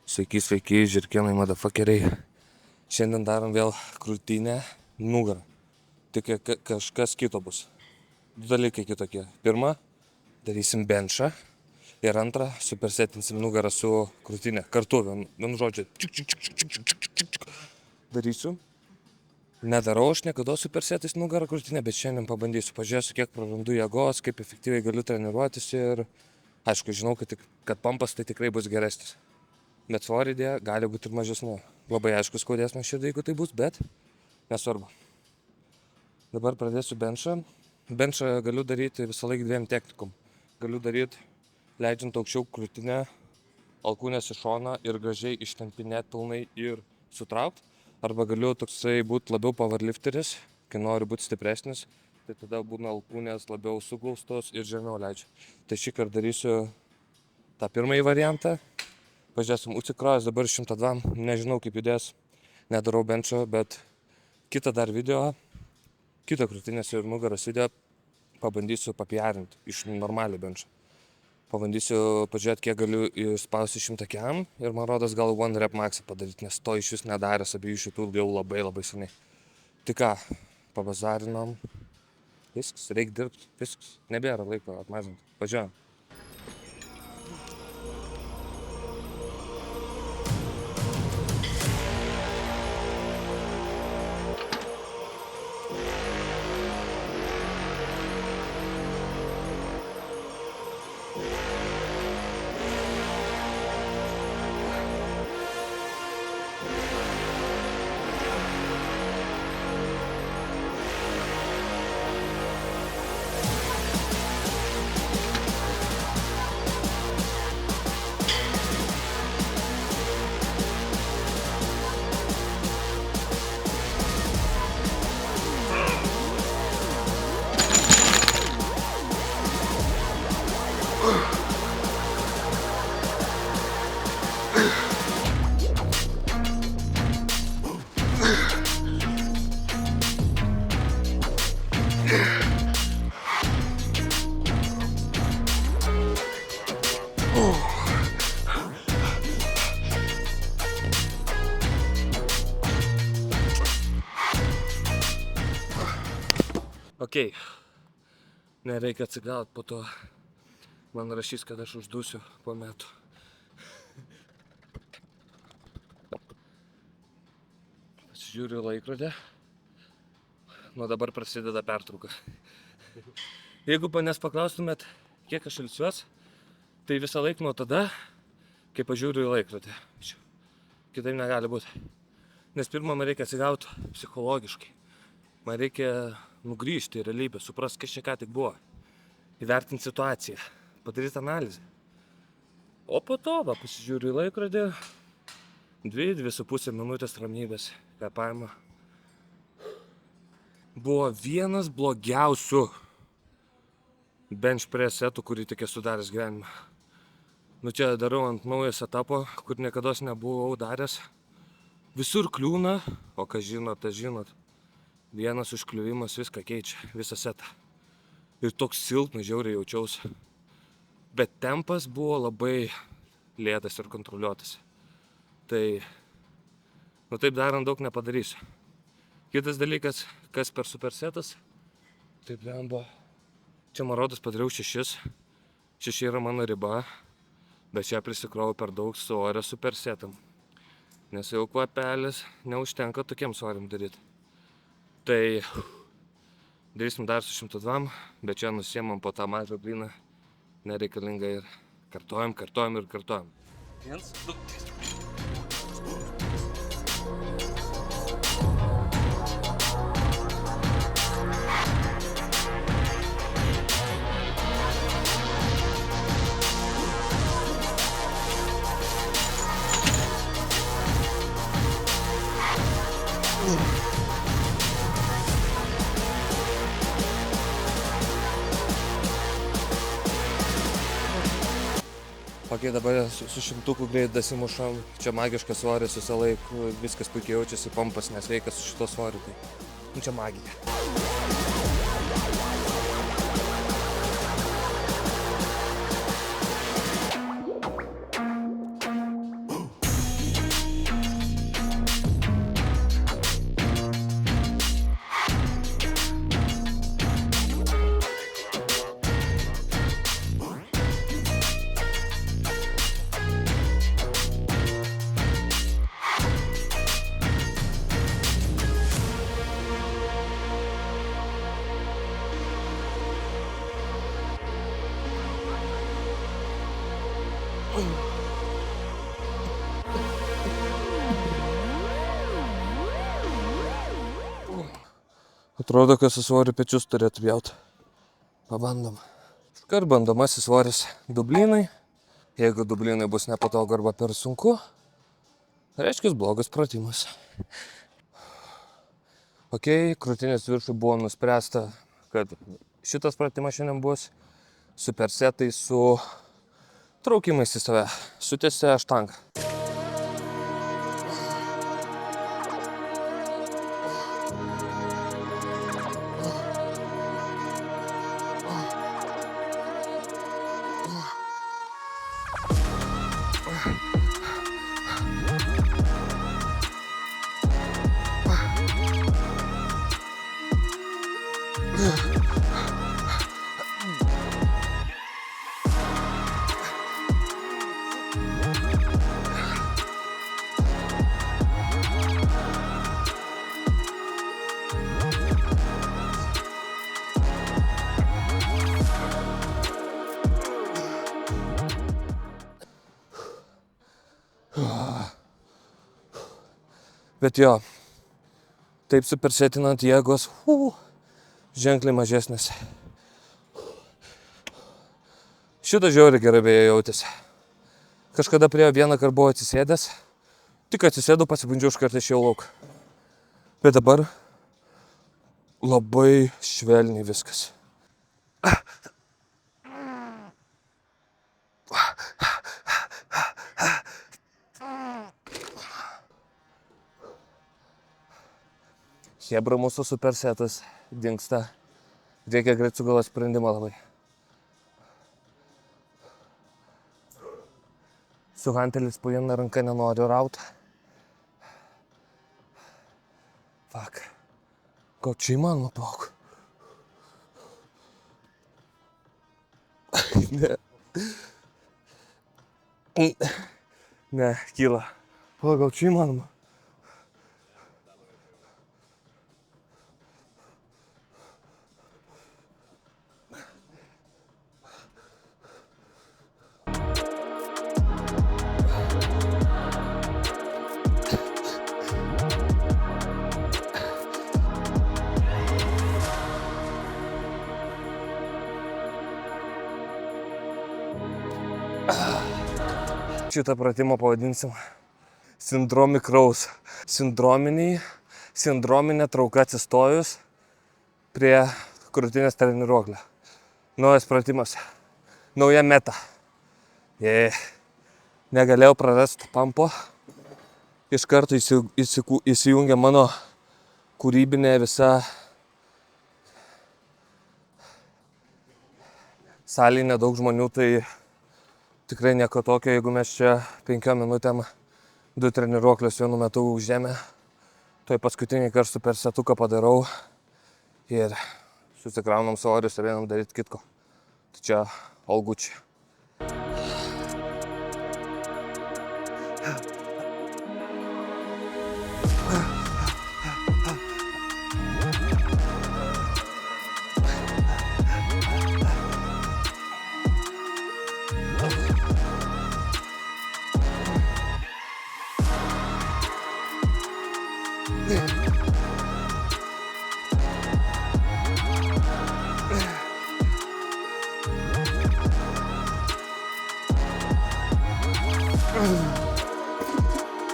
Sveiki, sveiki, žirkienai, madafakeriai. Šiandien darom vėl krūtinę, nugarą. Tik kažkas kito bus. Du dalykai kitokie. Pirma, darysim benchą. Ir antra, supersetinsim nugarą su krūtinė. Kartu, vienu žodžiu. Darysiu. Nedarau aš niekada supersetais nugarą krūtinę, bet šiandien pabandysiu. Pažiūrėsiu, kiek prarandu jėgos, kaip efektyviai galiu treniruotis ir aišku, žinau, kad pampas tai tikrai bus geresnis. Bet svorio idėja gali būti ir mažesnė. Labai aišku skaudės man širdį, jeigu tai bus, bet nesvarbu. Dabar pradėsiu benchą. Benchą galiu daryti visą laiką dviem technikom. Galiu daryti leidžiant aukščiau krūtinę, alkūnės į šoną ir gražiai ištempinėti pilnai ir sutraukti. Arba galiu toksai būti labiau powerlifteris, kai noriu būti stipresnis, tai tada būna alkūnės labiau suglaustos ir žemiau leidžiu. Tai šį kartą darysiu tą pirmąjį variantą. Pažiūrėsim, užsikrovęs dabar 102, nežinau kaip judės, nedarau benčio, bet kitą dar video, kitą krūtinės ir nugaros video pabandysiu papiarinti iš normalių benčio. Pabandysiu pažiūrėti, kiek galiu įspausti 100 kiam ir man rodos gal one rep maxą padaryti, nes to iš vis nedaręs abiejų šitų jau labai seniai. Tai ką, pabazarinom, viskas, reikia dirbti, viskas, nebėra laiko atmažinti, važiuojam. Okei, nereikia atsigauti, po to man rašys, kad aš uždusiu po metų. Pasižiūriu laikrodį, nuo dabar prasideda pertrauka. Jeigu manęs paklaustumėt, kiek aš ilsiuos, tai visą laiką nuo tada, kai pažiūriu į laikrodį. Kitaip negali būti. Nes pirmą man reikia atsigauti psichologiškai. Man reikia nugrįžti į realybę, suprasti, kas čia ką tik buvo. Įvertinti situaciją, padaryti analizę. O po to, pasižiūriu į laikrodį, 2-2,5 minutės ramybės, kvėpavimo. Buvo vienas blogiausių bench press setų, kurį tik esu daręs gyvenime. Čia darau ant naujo setapo, kur niekados nebuvau daręs. Visur kliūna, o kas žinot, tas žinot. Vienas užkliuvimas viską keičia, visą setą. Ir toks silpnas žiauriai jaučiausi. Bet tempas buvo labai lėtas ir kontroliuotas. Tai, taip darant daug nepadarysiu. Kitas dalykas, kas per supersetas, taip lemba. Čia man rodos padariau 6. 6 yra mano riba, bet čia prisikrovau per daug svorio supersetam. Nes jau kvapelis neužtenka tokiem svoriam daryti. Tai darysim dar su 102, bet čia nusiemam po tą mažą blyną nereikalingą ir kartojam. 1, 2, 3. Okei, dabar su 100 greit dasimušam, čia magiškas svoris visą laiką, viskas puikiai jaučiasi, pampas nesveikas su šito svoriu, tai čia magija. Atrodo, kad su svoriu pečius turėtų pjauti. Pabandom. Iškart bandomasis svoris dublinai. Jeigu dublinai bus nepatogu arba per sunku, reiškia blogas pratimas. Ok, krūtinės viršų buvo nuspręsta, kad šitas pratimas šiandien bus supersetai su traukimais į save. Sutęsia štangą. Bet jo, taip supersetinant jėgos, ženkliai mažesnės. Šitą žiauriai gerai beje jautėsi. Kažkada prie vieną kartą buvau atsisėdęs, tik atsisėdau, pasibandžiau iškart išėjau lauk. Bet dabar labai švelniai viskas. Chebra mūsų supersetas dingsta. Reikia greit sugalvoti sprendimą labai. Su hantelis po vieną ranką nenoriu raut. Fuck. Gal čia įmanoma plauk? Ne. Ne, kyla. Gal čia įmanoma? Šitą pratimą pavadinsim Syndromic rows. Sindrominė trauka atsistojus prie krūtinės treniruoklio. Naujas pratimas. Nauja meta. Negalėjau prarasti pampo. Iš karto įsijungia mano kūrybinė visa salėje nedaug žmonių, tai tikrai nieko tokio, jeigu mes čia 5 minutėm 2 treniruoklius vienu metu užėmę. Tai paskutinį kartą supersetuką padarau ir susikraunam svorius ir einam daryti kitko. Tai čia all Gucci.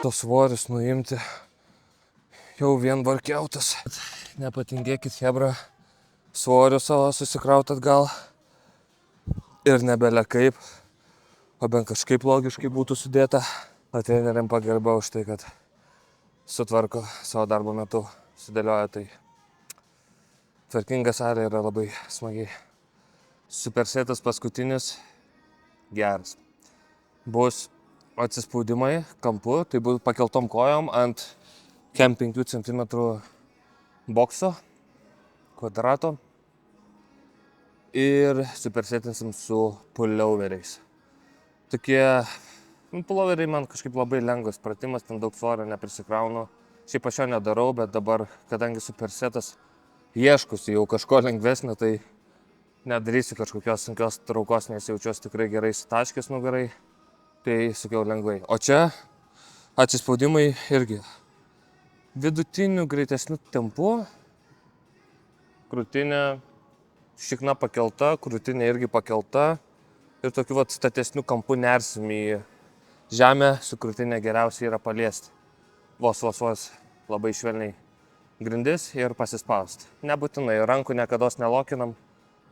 Tos svorius nuimti jau vien workoutas. Nepatingėkit, chebra, svorių savo susikraut atgal ir nebele kaip, o bent kažkaip logiškai būtų sudėta. O treneriam pagarba už tai, kad sutvarko savo darbo metu, sudėlioja tai. Tvarkinga salė yra labai smagiai. Supersetas paskutinis geras. Bus atsispaudimai kampu, tai bus pakeltom kojom ant 5 cm bokso, kvadrato ir supersetinsim su pulloveriais. Tokie pulloveriai man kažkaip labai lengvas pratimas, ten daug svorio neprisikraunu. Šiaip aš jo nedarau, bet dabar, kadangi supersetas ieškusi jau kažko lengvesnio, tai nedarysiu kažkokios sunkios traukos, nes jaučiuosi tikrai gerai įsitaškęs nugarai. Tai sakiau lengvai. O čia atsispaudimai irgi vidutiniu greitesniu tempu. krūtinė šikna pakelta, krūtinė irgi pakelta ir tokiu vat statesniu kampu nersim į žemę, su krūtinė geriausiai yra paliesti. Vos labai švelniai grindis ir pasispaust. Nebūtinai, rankų niekados nelokinam,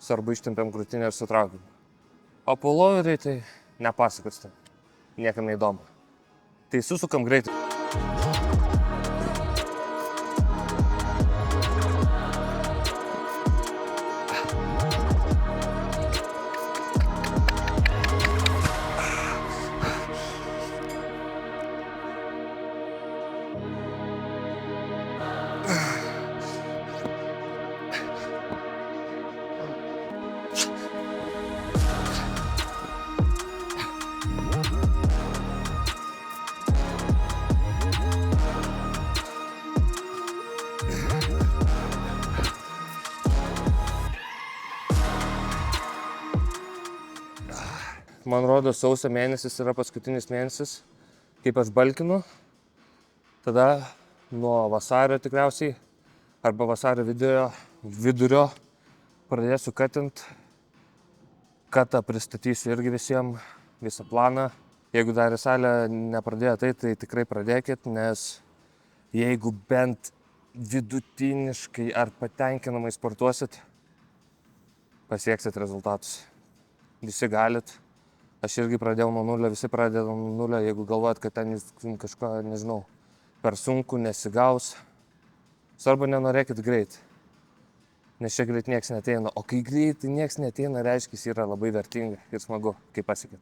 svarbu ištempiam krūtinę ir sutraukiam. O pulloveriai tai nepasakos, niekam neįdomu. Tai susukam greitai. Man rodos, sausio mėnesis yra paskutinis mėnesis, kaip aš balkinu. Tada nuo vasario tikriausiai, arba vasario vidurio pradėsiu katint. Katą pristatysiu irgi visiems, visą planą. Jeigu dar į salę nepradėjote, tai tikrai pradėkit, nes jeigu bent vidutiniškai ar patenkinamai sportuosit, pasieksit rezultatus. Visi galit. Aš irgi pradėjau nuo nulio, visi pradėjo nuo nulio, jeigu galvojat, kad ten kažko, nežinau, per sunku nesigaus. Svarbu nenorėkit greit, nes čia greit nieks neateina. O kai greitai nieks neateina, reiškia, yra labai vertinga ir smagu, kai pasiekit.